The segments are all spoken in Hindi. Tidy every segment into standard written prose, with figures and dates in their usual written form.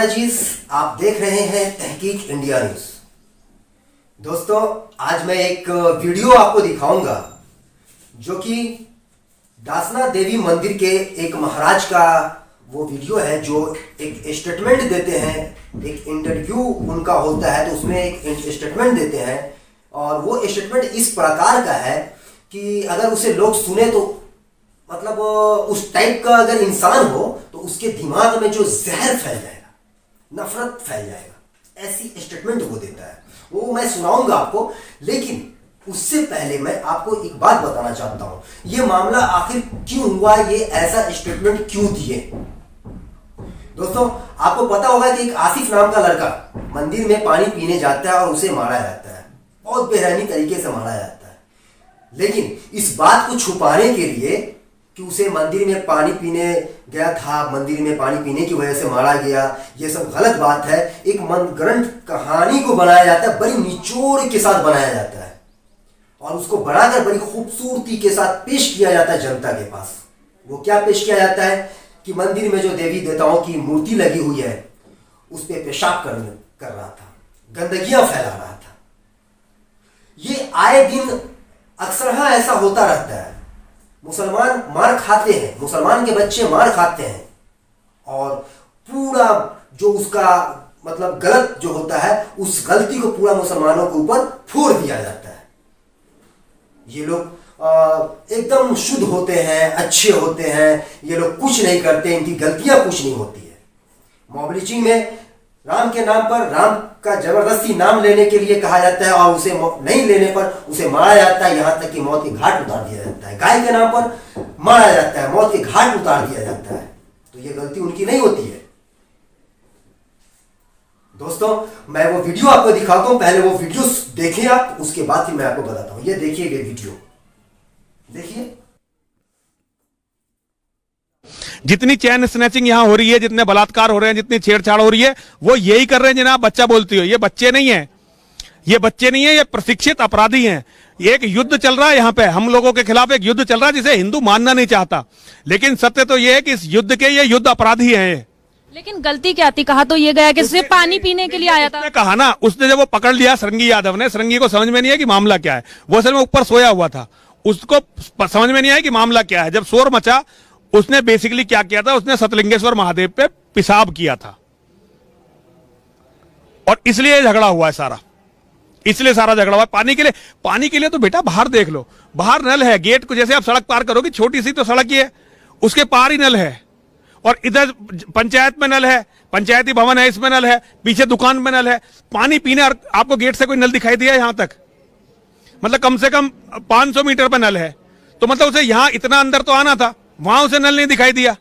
अजीज, आप देख रहे हैं तहकीक इंडिया न्यूज। दोस्तों, आज मैं एक वीडियो आपको दिखाऊंगा जो कि दासना देवी मंदिर के एक महाराज का वो वीडियो है जो एक स्टेटमेंट देते हैं। एक इंटरव्यू उनका होता है तो उसमें एक स्टेटमेंट देते हैं और वो स्टेटमेंट इस प्रकार का है कि अगर उसे लोग सुने तो मतलब उस टाइप का अगर इंसान हो तो उसके दिमाग में जो जहर फैल जाएगा, नफरत फैल जाएगा, ऐसी स्टेटमेंट वो देता है। वो मैं सुनाऊंगा आपको, लेकिन उससे पहले मैं आपको एक बात बताना चाहता हूं। ये मामला आखिर क्यों हुआ, ये ऐसा स्टेटमेंट क्यों दिए। दोस्तों, आपको पता होगा कि एक आसिफ नाम का लड़का मंदिर में पानी पीने जाता है और उसे मारा जाता है, बहुत बेरहमी तरीके से मारा जाता है। लेकिन इस बात को छुपाने के लिए कि उसे मंदिर में पानी पीने गया था, मंदिर में पानी पीने की वजह से मारा गया, ये सब गलत बात है। एक मनगढ़ंत कहानी को बनाया जाता है, बड़ी निचोड़ के साथ बनाया जाता है और उसको बढ़ाकर बड़ी खूबसूरती के साथ पेश किया जाता है जनता के पास। वो क्या पेश किया जाता है कि मंदिर में जो देवी देवताओं की मूर्ति लगी हुई है उस पर पेशाब कर रहा था, गंदगियां फैला रहा था। ये आए दिन अक्सर ऐसा होता रहता है। मुसलमान मार खाते हैं, मुसलमान के बच्चे मार खाते हैं और पूरा जो उसका मतलब गलत जो होता है उस गलती को पूरा मुसलमानों के ऊपर फोड़ दिया जाता है। ये लोग एकदम शुद्ध होते हैं, अच्छे होते हैं, ये लोग कुछ नहीं करते, इनकी गलतियां कुछ नहीं होती है। मॉब लिंचिंग में राम के नाम पर राम का जबरदस्ती नाम लेने के लिए कहा जाता है और उसे नहीं लेने पर उसे मारा जाता है, यहां तक कि मौत के घाट उतार दिया जाता है। गाय के नाम पर मारा जाता है, मौत के घाट उतार दिया जाता है। तो ये गलती उनकी नहीं होती है। दोस्तों, मैं वो वीडियो आपको दिखाता हूं, पहले वो वीडियो देखिए आप, उसके बाद ही मैं आपको बताता हूं। ये देखिए, ये वीडियो देखिए। जितनी चैन स्नैचिंग यहां हो रही है, जितने बलात्कार हो रहे हैं, जितनी छेड़छाड़ हो रही है, वो यही कर रहे हैं जिन्हें आप बच्चा बोलती हो। ये बच्चे नहीं है, ये बच्चे नहीं है, ये प्रशिक्षित अपराधी हैं। एक युद्ध चल रहा है यहाँ पे, हम लोगों के खिलाफ एक युद्ध चल रहा है जिसे हिंदू मानना नहीं चाहता। लेकिन सत्य तो ये है कि इस युद्ध के ये युद्ध अपराधी हैं। लेकिन गलती क्या थी? कहा तो ये गया कि सिर्फ पानी पीने के लिए आया था। कहा ना, उसने जब वो पकड़ लिया सरंगी यादव ने, सरंगी को समझ में नहीं है कि मामला क्या है। वो असल में ऊपर सोया हुआ था, उसको समझ में नहीं आया कि मामला क्या है। जब शोर मचा, उसने बेसिकली क्या किया था, उसने सतलिंगेश्वर महादेव पे पेशाब किया था और इसलिए झगड़ा हुआ है सारा, इसलिए सारा झगड़ा हुआ है। पानी के लिए तो बेटा बाहर देख लो, बाहर नल है, गेट को जैसे आप सड़क पार करोगे, छोटी सी तो सड़क ही है, उसके पार ही नल है। और इधर पंचायत में नल है, पंचायती भवन है, इसमें नल है, पीछे दुकान में नल है। पानी पीने आपको गेट से कोई नल दिखाई दिया यहां तक? मतलब कम से कम 500 मीटर पर नल है, तो मतलब उसे यहां इतना अंदर तो आना था, वहां उसे नल नहीं दिखाई दिया।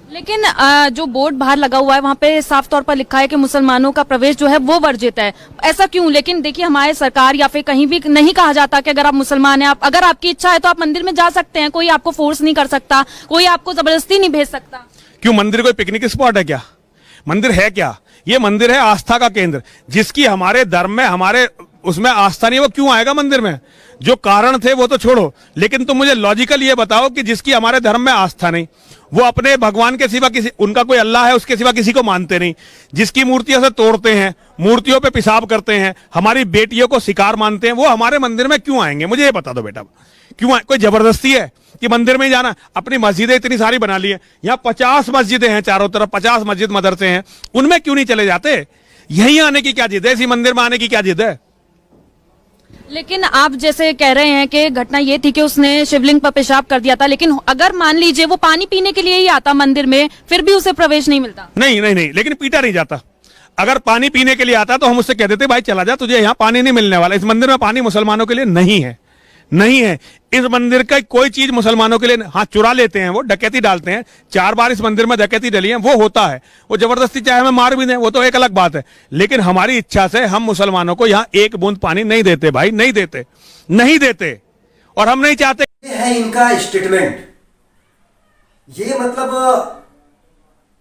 लेकिन जो बोर्ड बाहर लगा हुआ है वहां पे साफ तौर पर लिखा है कि मुसलमानों का प्रवेश जो है वो वर्जित है। ऐसा क्यों? लेकिन देखिए, हमारे सरकार या फिर कहीं भी नहीं कहा जाता कि अगर आप मुसलमान हैं, अगर आपकी इच्छा है तो आप मंदिर में जा सकते हैं, कोई आपको फोर्स नहीं कर सकता, कोई आपको जबरदस्ती नहीं भेज सकता। क्यों? मंदिर कोई पिकनिक स्पॉट है क्या? मंदिर है क्या? ये मंदिर है आस्था का केंद्र। जिसकी हमारे धर्म में, हमारे उसमें आस्था नहीं, वो क्यों आएगा मंदिर में? जो कारण थे वो तो छोड़ो, लेकिन तुम मुझे लॉजिकल ये बताओ कि जिसकी हमारे धर्म में आस्था नहीं, वो अपने भगवान के सिवा किसी, उनका कोई अल्लाह है उसके सिवा किसी को मानते नहीं, जिसकी मूर्तियों से तोड़ते हैं, मूर्तियों पे पेशाब करते हैं, हमारी बेटियों को शिकार मानते हैं, वो हमारे मंदिर में क्यों आएंगे? मुझे ये बता दो बेटा, क्यों? कोई जबरदस्ती है कि मंदिर में ही जाना? अपनी मस्जिदें इतनी सारी बना ली है, यहाँ 50 मस्जिदें हैं चारों तरफ, 50 मस्जिद मदरसे हैं, उनमें क्यों नहीं चले जाते? यहीं आने की क्या जिद है? इसी मंदिर में आने की क्या जिद है? लेकिन आप जैसे कह रहे हैं कि घटना ये थी कि उसने शिवलिंग पर पेशाब कर दिया था, लेकिन अगर मान लीजिए वो पानी पीने के लिए ही आता मंदिर में, फिर भी उसे प्रवेश नहीं मिलता? नहीं नहीं नहीं, लेकिन पीटा नहीं जाता। अगर पानी पीने के लिए आता तो हम उससे कह देते भाई चला जा, तुझे यहाँ पानी नहीं मिलने वाला। इस मंदिर में पानी मुसलमानों के लिए नहीं है, नहीं है। इस मंदिर का कोई चीज मुसलमानों के लिए, हाँ चुरा लेते हैं, वो डकैती डालते हैं, 4 बार इस मंदिर में डकैती डली है, वो होता है, वो जबरदस्ती चाहे हमें मार भी दें, वो तो एक अलग बात है। लेकिन हमारी इच्छा से हम मुसलमानों को यहाँ एक बूंद पानी नहीं देते भाई, नहीं देते, नहीं देते, और हम नहीं चाहते। ये है इनका स्टेटमेंट। ये मतलब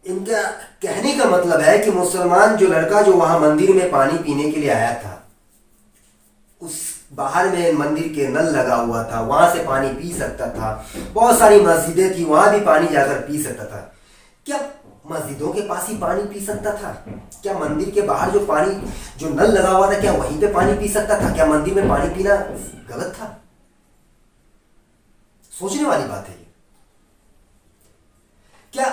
इनका कहने का मतलब है कि मुसलमान जो लड़का जो वहां मंदिर में पानी पीने के लिए आया था, उस बाहर में मंदिर के नल लगा हुआ था, वहां से पानी पी सकता था, बहुत सारी मस्जिदें थी, वहां भी पानी जाकर पी सकता था। क्या मस्जिदों के पास ही पानी पी सकता था? क्या मंदिर के बाहर जो पानी, जो नल लगा हुआ था, क्या वहीं पे पानी पी सकता था? क्या मंदिर में पानी पीना गलत था? सोचने वाली बात है ये। क्या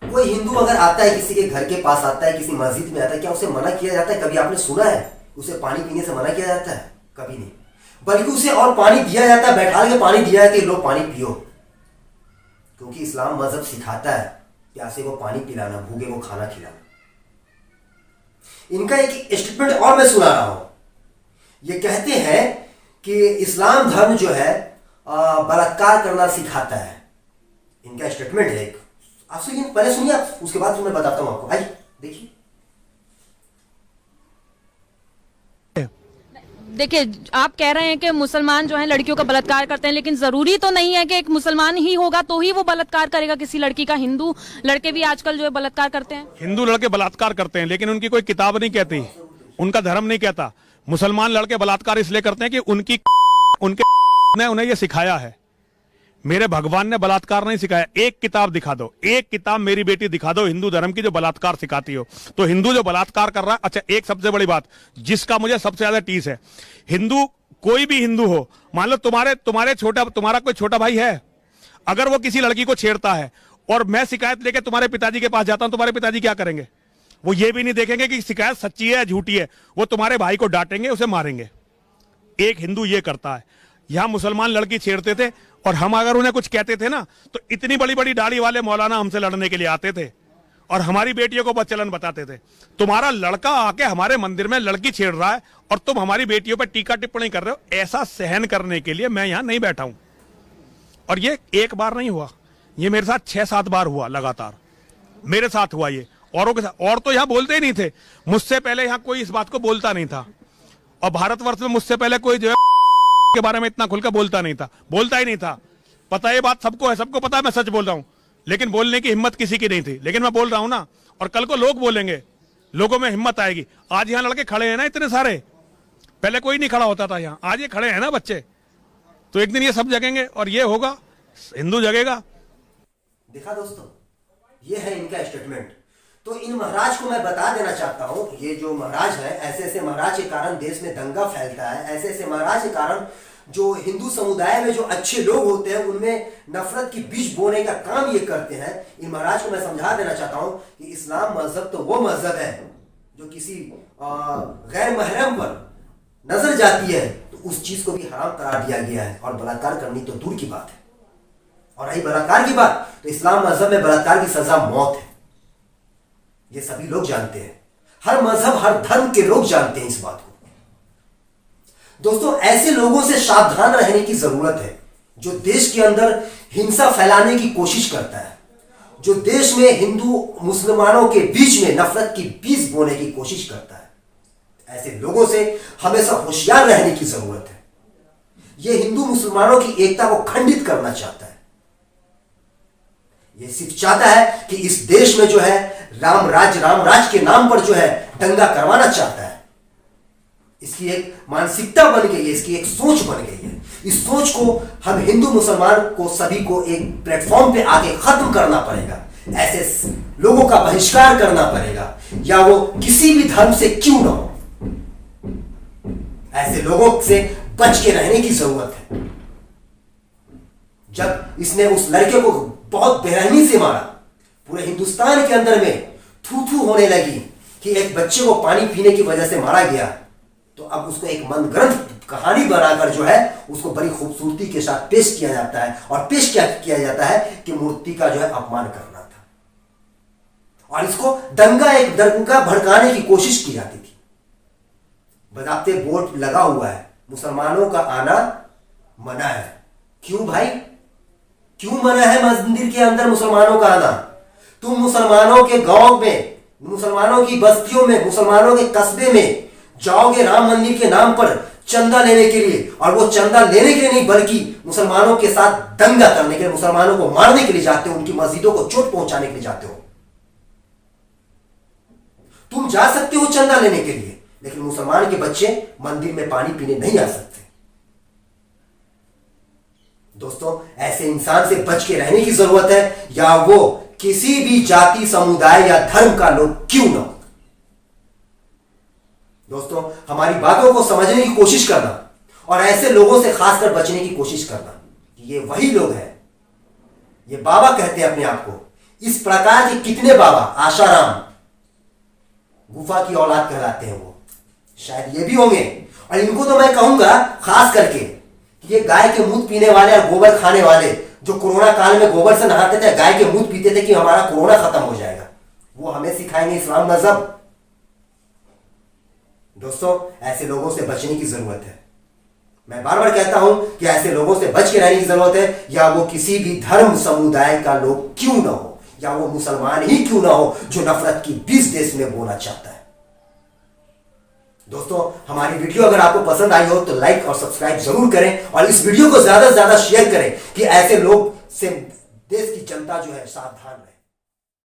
कोई हिंदू अगर आता है, किसी के घर के पास आता है, किसी मस्जिद में आता है, क्या उसे मना किया जाता है? कभी आपने सुना है उसे पानी पीने से मना किया जाता है? कभी नहीं। बल्कि उसे और पानी दिया जाता है, बैठा के पानी दिया जाता है, लो पानी पियो। क्योंकि इस्लाम मजहब सिखाता है प्यासे को पानी पिलाना, भूखे को खाना खिलाना। इनका एक स्टेटमेंट और मैं सुना रहा हूं। ये कहते हैं कि इस्लाम धर्म जो है बलात्कार करना सिखाता है। इनका स्टेटमेंट है एक, आप सुनिए, पहले सुनिए आप, उसके बाद मैं बताता हूं आपको। आइए देखिए। देखिए, आप कह रहे हैं कि मुसलमान जो है लड़कियों का बलात्कार करते हैं, लेकिन जरूरी तो नहीं है कि एक मुसलमान ही होगा तो ही वो बलात्कार करेगा किसी लड़की का। हिंदू लड़के भी आजकल जो है बलात्कार करते हैं। हिंदू लड़के बलात्कार करते हैं, लेकिन उनकी कोई किताब नहीं कहती, उनका धर्म नहीं कहता। मुसलमान लड़के बलात्कार इसलिए करते हैं कि उनके ने उन्हें यह सिखाया है। मेरे भगवान ने बलात्कार नहीं सिखाया। एक किताब दिखा दो, एक किताब मेरी बेटी दिखा दो हिंदू धर्म की जो बलात्कार सिखाती हो। तो हिंदू जो बलात्कार कर रहा है, अच्छा एक सबसे बड़ी बात जिसका मुझे सबसे ज्यादा टीस है, हिंदू कोई भी हिंदू हो, मान लो तुम्हारा कोई छोटा भाई है, अगर वो किसी लड़की को छेड़ता है और मैं शिकायत लेके तुम्हारे पिताजी के पास जाता हूं, तुम्हारे पिताजी क्या करेंगे? वो ये भी नहीं देखेंगे कि शिकायत सच्ची है या झूठी है, वो तुम्हारे भाई को डांटेंगे, उसे मारेंगे। एक हिंदू ये करता है। यहां मुसलमान लड़की छेड़ते थे और हम अगर उन्हें कुछ कहते थे ना, तो इतनी बड़ी बड़ी दाढ़ी वाले मौलाना हमसे लड़ने के लिए आते थे और हमारी बेटियों को बच्चलन बताते थे। तुम्हारा लड़का आके हमारे मंदिर में लड़की छेड़ रहा है और तुम हमारी बेटियों पर टीका टिप्पणी कर रहे हो। ऐसा सहन करने के लिए मैं यहां नहीं बैठा हूं। और ये एक बार नहीं हुआ, ये मेरे साथ 6-7 बार हुआ लगातार। मेरे साथ हुआ ये, औरों के साथ। और तो यहां बोलते ही नहीं थे, मुझसे पहले यहां कोई इस बात को बोलता नहीं था। और भारतवर्ष में मुझसे पहले कोई जो है के बारे में इतना खुलकर बोलता नहीं था, बोलता ही नहीं था। पता ये बात सबको है, सबको पता है मैं सच बोल रहा हूं, लेकिन बोलने की हिम्मत किसी की नहीं थी। लेकिन मैं बोल रहा हूं ना, और कल को लोग बोलेंगे, लोगों में हिम्मत आएगी। आज यहां लड़के खड़े हैं ना इतने सारे, पहले कोई नहीं खड़ा होता था यहां, आज ये खड़े हैं ना बच्चे, तो एक दिन ये सब जगेंगे और ये होगा, हिंदू जगेगा। देखा दोस्तों, ये है इनका स्टेटमेंट। तो इन महाराज को मैं बता देना चाहता हूं, ये जो महाराज है, ऐसे ऐसे महाराज के कारण देश में दंगा फैलता है। ऐसे ऐसे महाराज के कारण जो हिंदू समुदाय में जो अच्छे लोग होते हैं उनमें नफरत की बीज बोने का काम ये करते हैं। इन महाराज को मैं समझा देना चाहता हूं कि इस्लाम मजहब तो वो मजहब है जो किसी गैर महरम पर नजर जाती है तो उस चीज को भी हराम करार दिया गया है, और बलात्कार करनी तो दूर की बात है। और रही बलात्कार की बात, तो इस्लाम मजहब में बलात्कार की सजा मौत है। ये सभी लोग जानते हैं, हर मजहब हर धर्म के लोग जानते हैं इस बात को। दोस्तों, ऐसे लोगों से सावधान रहने की जरूरत है जो देश के अंदर हिंसा फैलाने की कोशिश करता है, जो देश में हिंदू मुसलमानों के बीच में नफरत की बीज बोने की कोशिश करता है। ऐसे लोगों से हमेशा होशियार रहने की जरूरत है। यह हिंदू मुसलमानों की एकता को खंडित करना चाहता है। ये सिर्फ चाहता है कि इस देश में जो है राम राज के नाम पर जो है दंगा करवाना चाहता है। इसकी एक मानसिकता बन गई है, इसकी एक सोच बन गई है। इस सोच को हम हिंदू मुसलमान को सभी को एक प्लेटफॉर्म पे आके खत्म करना पड़ेगा। ऐसे लोगों का बहिष्कार करना पड़ेगा, या वो किसी भी धर्म से क्यों ना हो। ऐसे लोगों से बच के रहने की जरूरत है। जब इसने उस लड़के को बहुत बेरहमी से मारा, पूरे हिंदुस्तान के अंदर में थू थू होने लगी कि एक बच्चे को पानी पीने की वजह से मारा गया, तो अब उसको एक मनगढ़ंत कहानी बनाकर जो है उसको बड़ी खूबसूरती के साथ पेश किया जाता है। और पेश क्या किया जाता है कि मूर्ति का जो है अपमान करना था, और इसको दंगा भड़काने की कोशिश की जाती थी। बजाते बोर्ड लगा हुआ है, मुसलमानों का आना मना है। क्यों भाई, क्यों मना है मंदिर के अंदर मुसलमानों का आना? तुम मुसलमानों के गांव में, मुसलमानों की बस्तियों में, मुसलमानों के कस्बे में जाओगे राम मंदिर के नाम पर चंदा लेने के लिए, और वो चंदा लेने के लिए नहीं बल्कि मुसलमानों के साथ दंगा करने के लिए, मुसलमानों को मारने के लिए जाते हो, उनकी मस्जिदों को चोट पहुंचाने के लिए जाते हो। तुम जा सकते हो चंदा लेने के लिए, लेकिन मुसलमान के बच्चे मंदिर में पानी पीने नहीं आ सकते। दोस्तों, ऐसे इंसान से बच के रहने की जरूरत है, या वो किसी भी जाति, समुदाय या धर्म का लोग क्यों ना हो। दोस्तों, हमारी बातों को समझने की कोशिश करना और ऐसे लोगों से खासकर बचने की कोशिश करना कि ये वही लोग हैं, ये बाबा कहते हैं अपने आप को। इस प्रकार के कितने बाबा, आशाराम गुफा की औलाद कहलाते हैं, वो शायद ये भी होंगे। और इनको तो मैं कहूंगा खास करके कि ये गाय के मूत्र पीने वाले और गोबर खाने वाले, जो कोरोना काल में गोबर से नहाते थे, गाय के मूत्र पीते थे कि हमारा कोरोना खत्म हो जाएगा, वो हमें सिखाएंगे इस्लाम मजहब। दोस्तों, ऐसे लोगों से बचने की जरूरत है। मैं बार बार कहता हूं कि ऐसे लोगों से बच के रहने की जरूरत है, या वो किसी भी धर्म समुदाय का लोग क्यों ना हो, या वो मुसलमान ही क्यों ना हो जो नफरत की बीज देश में बोना चाहता है। दोस्तों, हमारी वीडियो अगर आपको पसंद आई हो तो लाइक और सब्सक्राइब जरूर करें और इस वीडियो को ज्यादा से ज्यादा शेयर करें कि ऐसे लोग से देश की जनता जो है सावधान रहे।